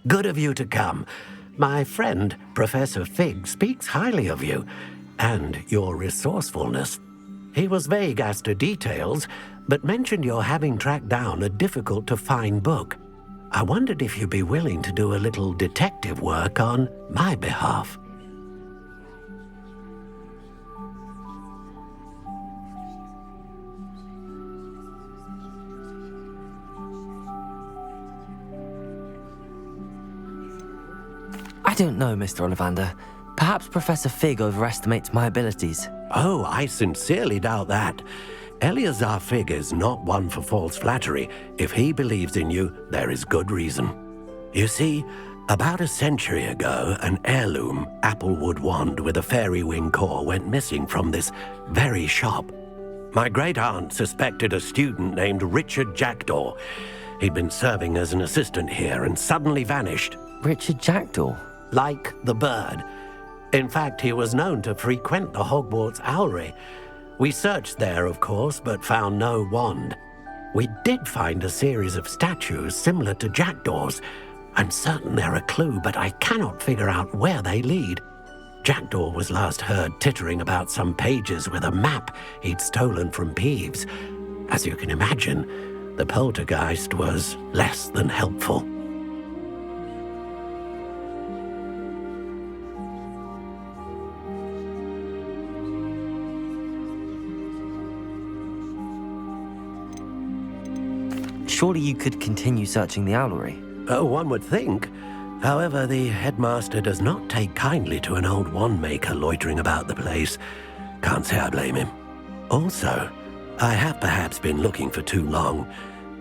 Good of you to come. My friend, Professor Fig, speaks highly of you and your resourcefulness. He was vague as to details, but mentioned your having tracked down a difficult-to-find book. I wondered if you'd be willing to do a little detective work on my behalf. I don't know, Mr. Ollivander. Perhaps Professor Fig overestimates my abilities. Oh, I sincerely doubt that. Eleazar Fig is not one for false flattery. If he believes in you, there is good reason. You see, about a century ago, an heirloom applewood wand with a fairy wing core went missing from this very shop. My great-aunt suspected a student named Richard Jackdaw. He'd been serving as an assistant here and suddenly vanished. Richard Jackdaw? Like the bird. In fact, he was known to frequent the Hogwarts Owlery. We searched there, of course, but found no wand. We did find a series of statues similar to Jackdaw's. I'm certain they're a clue, but I cannot figure out where they lead. Jackdaw was last heard tittering about some pages with a map he'd stolen from Peeves. As you can imagine, the poltergeist was less than helpful. Surely you could continue searching the owlery. Oh, one would think. However, the headmaster does not take kindly to an old wand-maker loitering about the place. Can't say I blame him. Also, I have perhaps been looking for too long.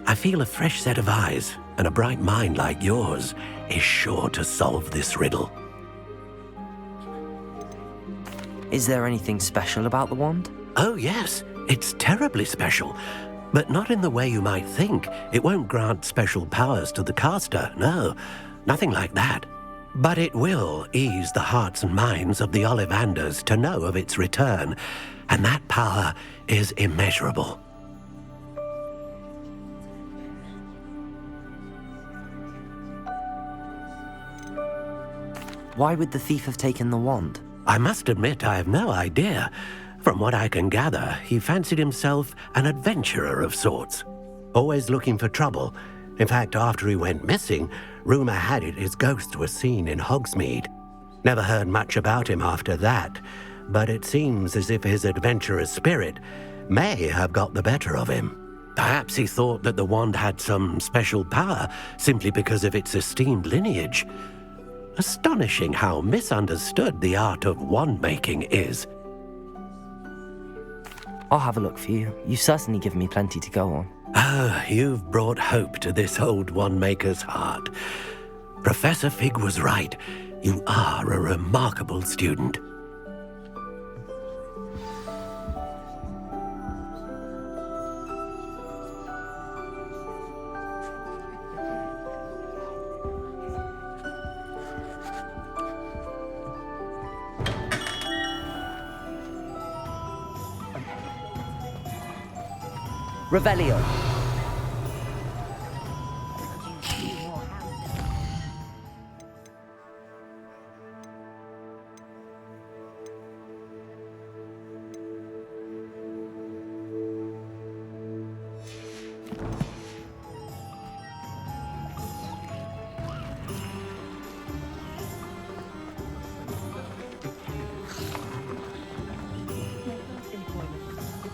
I feel a fresh set of eyes, and a bright mind like yours is sure to solve this riddle. Is there anything special about the wand? Oh, yes. It's terribly special. But not in the way you might think. It won't grant special powers to the caster, no. Nothing like that. But it will ease the hearts and minds of the Ollivanders to know of its return, and that power is immeasurable. Why would the thief have taken the wand? I must admit I have no idea. From what I can gather, he fancied himself an adventurer of sorts, always looking for trouble. In fact, after he went missing, rumor had it his ghost was seen in Hogsmeade. Never heard much about him after that, but it seems as if his adventurous spirit may have got the better of him. Perhaps he thought that the wand had some special power simply because of its esteemed lineage. Astonishing how misunderstood the art of wand-making is. I'll have a look for you. You've certainly given me plenty to go on. Ah, you've brought hope to this old wand-maker's heart. Professor Fig was right. You are a remarkable student. Revelio.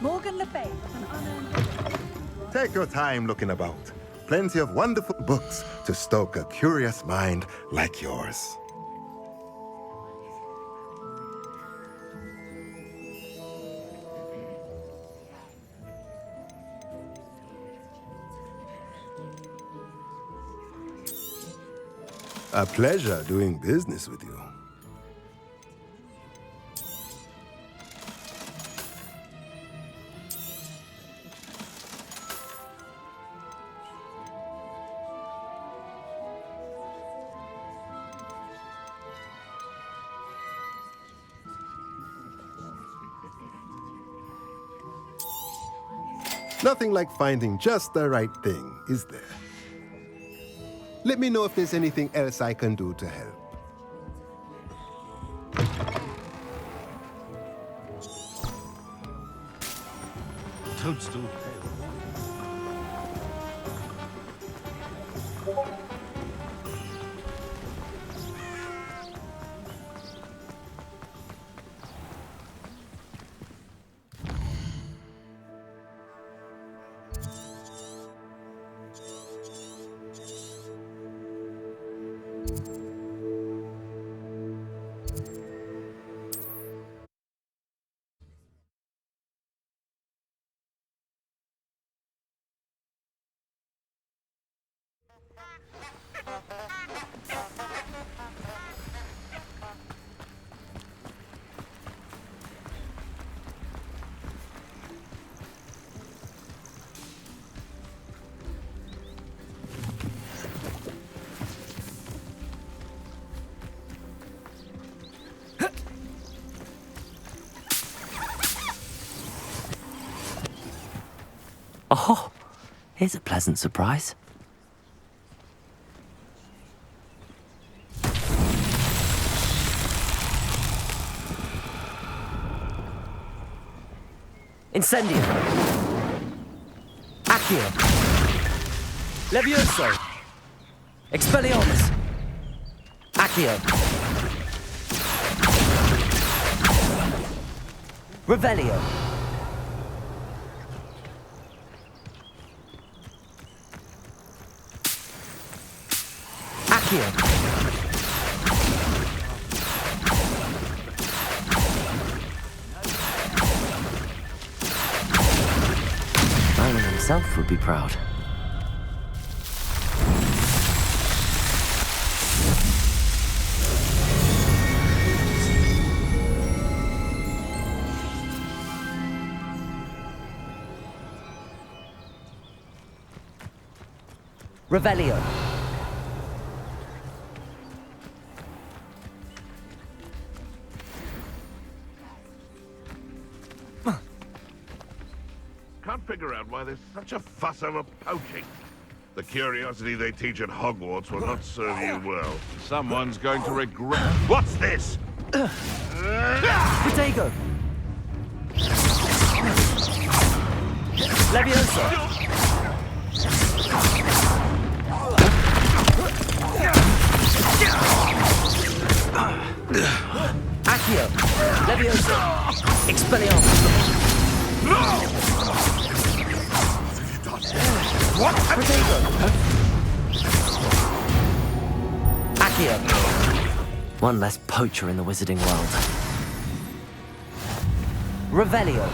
Morgan Le Fay, an unearned... Take your time looking about. Plenty of wonderful books to stoke a curious mind like yours. A pleasure doing business with you. Nothing like finding just the right thing, is there? Let me know if there's anything else I can do to help. Toadstool. Oh, here's a pleasant surprise. Incendio. Accio. Levioso. Expelliarmus. Accio. Revelio. Accio. Merlin himself would be proud. Revelio. Can't figure out why there's such a fuss over poaching. The curiosity they teach at Hogwarts will not serve you well. Someone's going to regret. What's this? Protego. Levioso. Accio. Levioso. Expelliarmus. What? Protego. Accio. One less poacher in the wizarding world. Revelio.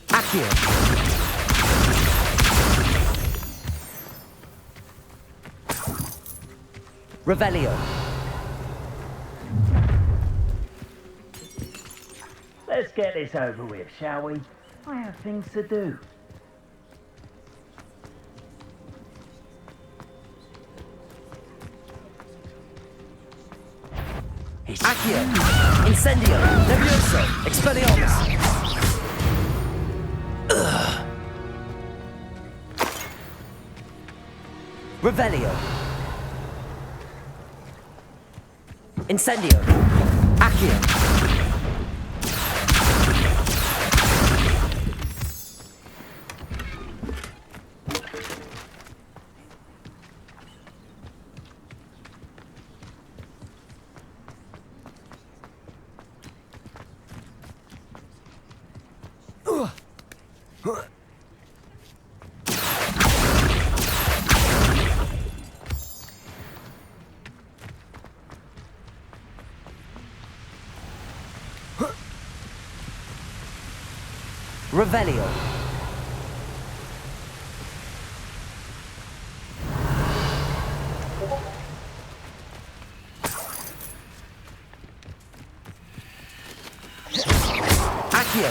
Accio. Revelio. Let's get this over with, shall we? I have things to do. Accio. Incendio. Levioso. Expelliarmus. Revelio. Incendio. Accio. Revelio. Accio.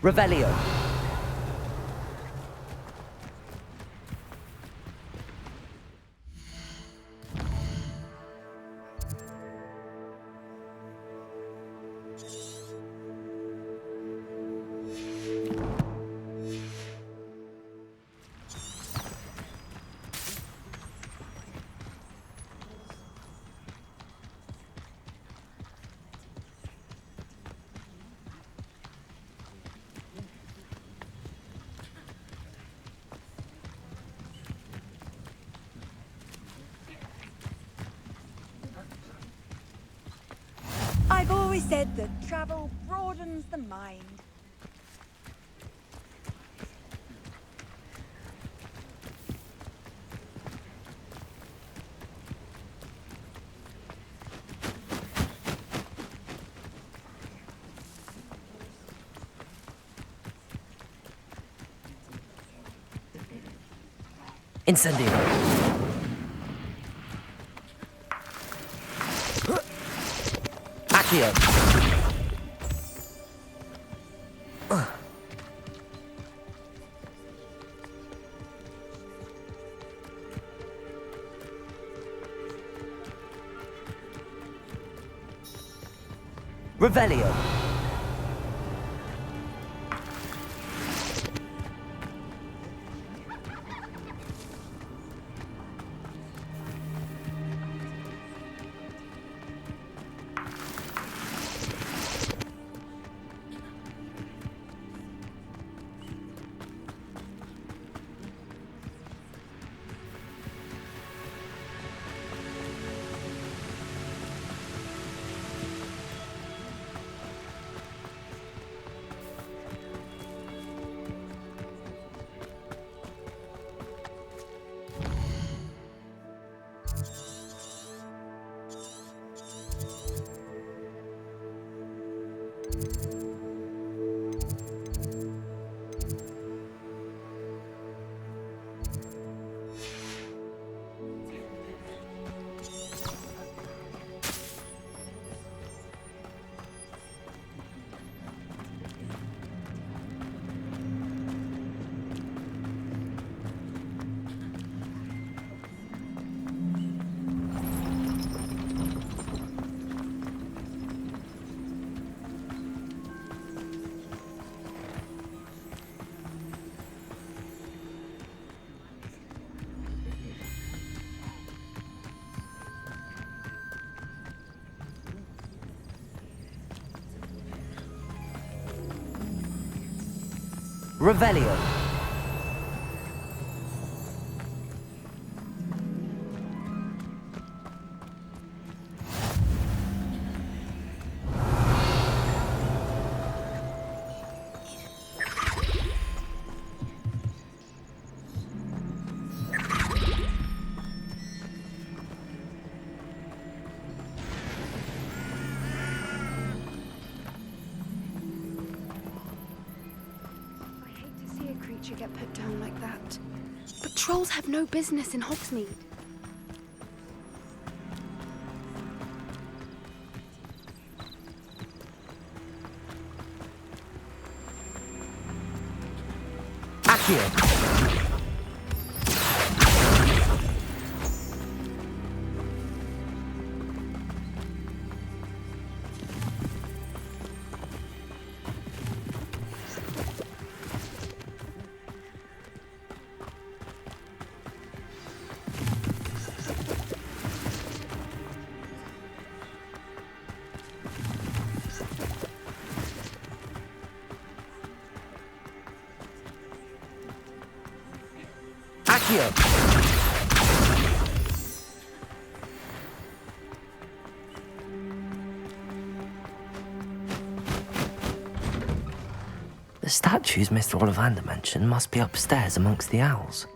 Revelio. always said that travel broadens the mind. Incendio. Accio. Revelio. Revelio. Get put down like that. But trolls have no business in Hogsmeade. Accio. Accio. The statues Mr. Ollivander mentioned must be upstairs amongst the owls.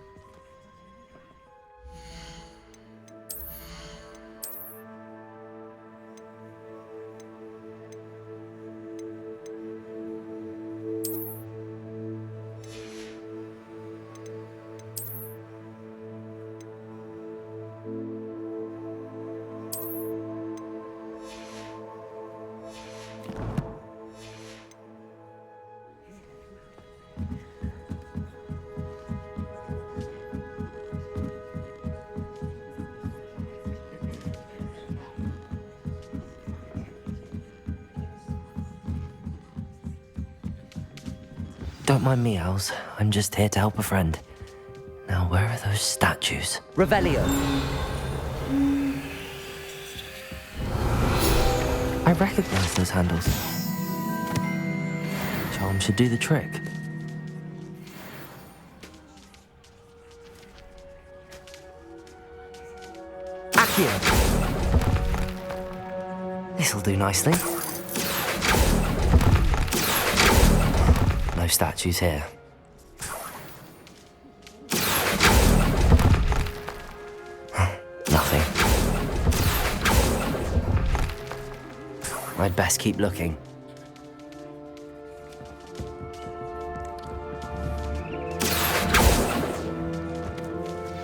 Don't mind me, owls. I'm just here to help a friend. Now, where are those statues? Revelio! I recognize those handles. Charm should do the trick. Accio! This'll do nicely. statues here. Nothing. I'd best keep looking.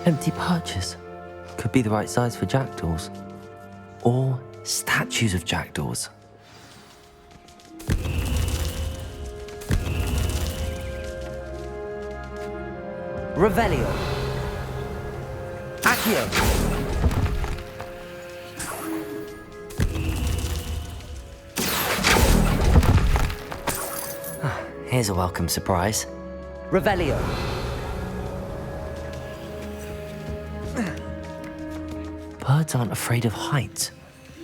Empty perches. Could be the right size for jackdaws. Or statues of jackdaws. Revelio. Accio. Here's a welcome surprise. Revelio. Birds aren't afraid of heights.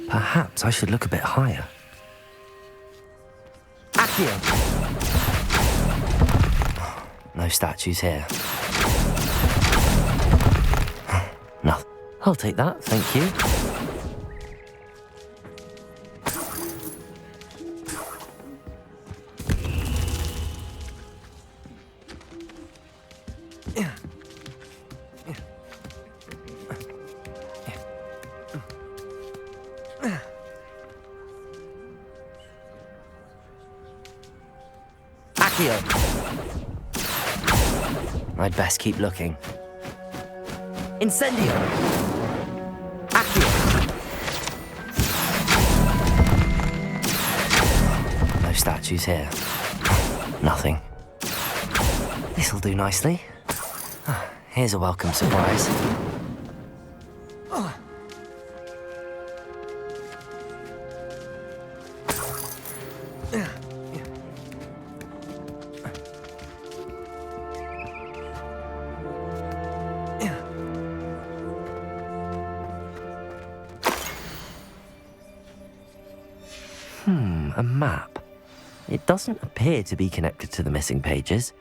Perhaps I should look a bit higher. Accio. No statues here. No. I'll take that, thank you. I'd best keep looking. Incendio! Accio! No statues here. Nothing. This'll do nicely. Here's a welcome surprise. A map. It doesn't appear to be connected to the missing pages.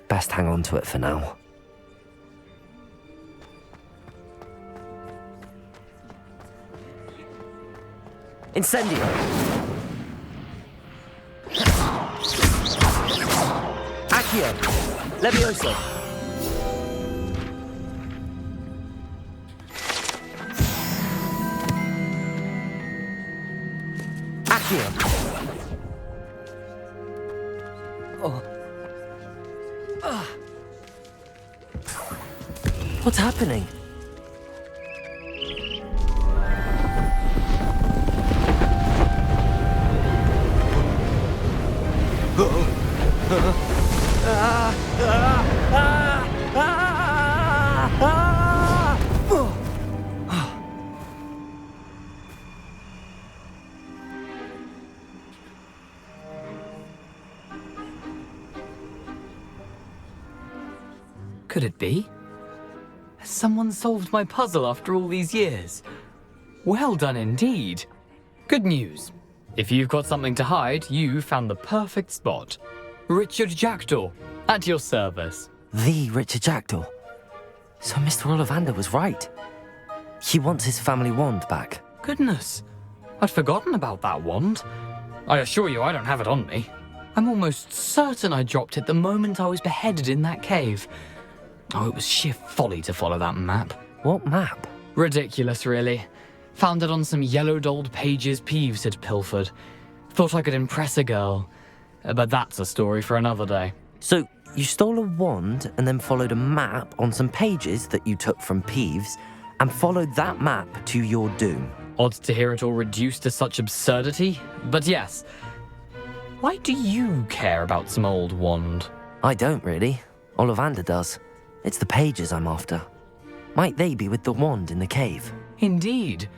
Best hang on to it for now. Incendio! Accio! Levioso! Accio! What's happening? Could it be? Has someone solved my puzzle after all these years? Well done indeed. Good news. If you've got something to hide, you found the perfect spot. Richard Jackdaw, at your service. The Richard Jackdaw. So Mr. Ollivander was right. He wants his family wand back. Goodness, I'd forgotten about that wand. I assure you I don't have it on me. I'm almost certain I dropped it the moment I was beheaded in that cave. Oh, it was sheer folly to follow that map. What map? Ridiculous, really. Found it on some yellowed old pages Peeves had pilfered. Thought I could impress a girl. But that's a story for another day. So, you stole a wand and then followed a map on some pages that you took from Peeves and followed that map to your doom. Odd to hear it all reduced to such absurdity, but yes. Why do you care about some old wand? I don't really. Ollivander does. It's the pages I'm after. Might they be with the wand in the cave? Indeed.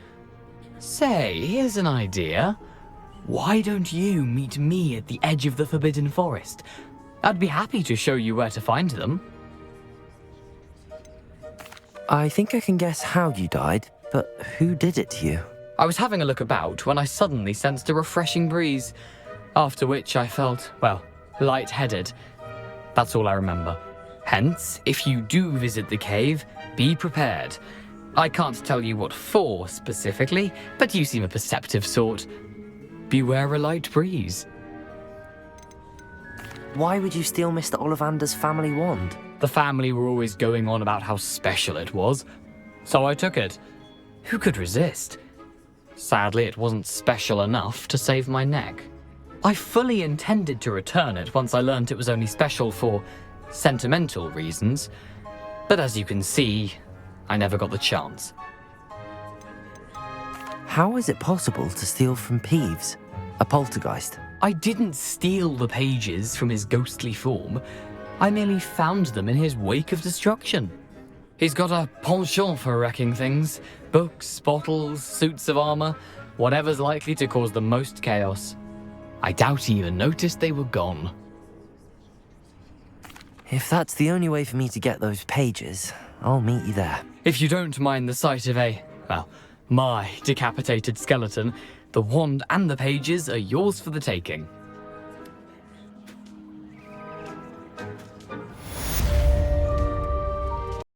Say, here's an idea. Why don't you meet me at the edge of the Forbidden Forest? I'd be happy to show you where to find them. I think I can guess how you died, but who did it to you? I was having a look about when I suddenly sensed a refreshing breeze, after which I felt, well, lightheaded. That's all I remember. Hence, if you do visit the cave, be prepared. I can't tell you what for specifically, but you seem a perceptive sort. Beware a light breeze. Why would you steal Mr. Ollivander's family wand? The family were always going on about how special it was, so I took it. Who could resist? Sadly, it wasn't special enough to save my neck. I fully intended to return it once I learned it was only special for sentimental reasons, but as you can see, I never got the chance. How is it possible to steal from Peeves, a poltergeist? I didn't steal the pages from his ghostly form. I merely found them in his wake of destruction. He's got a penchant for wrecking things. Books, bottles, suits of armor, whatever's likely to cause the most chaos. I doubt he even noticed they were gone. If that's the only way for me to get those pages, I'll meet you there. If you don't mind the sight of my decapitated skeleton, the wand and the pages are yours for the taking.